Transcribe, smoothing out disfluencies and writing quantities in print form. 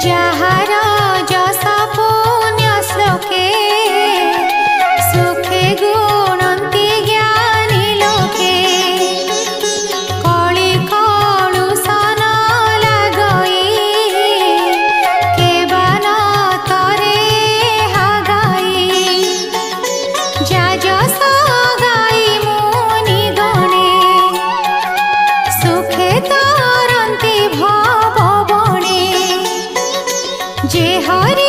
ଯାହାର ଯଶ ପୁଣ୍ୟ ଶ୍ଲୋକେ ସୁଖେ ଗୁଣନ୍ତି ଜ୍ଞାନୀ ଲୋକେ କଳି କଳୁଷନ ଲାଗଇ କେବଳ ତରେ ହାଗାଇ ଯା ଯଶ ଗାଇ ମୁନି ଗଣେ ସୁଖେ ତରନ୍ତି ଭବ ବଣେ जे हरि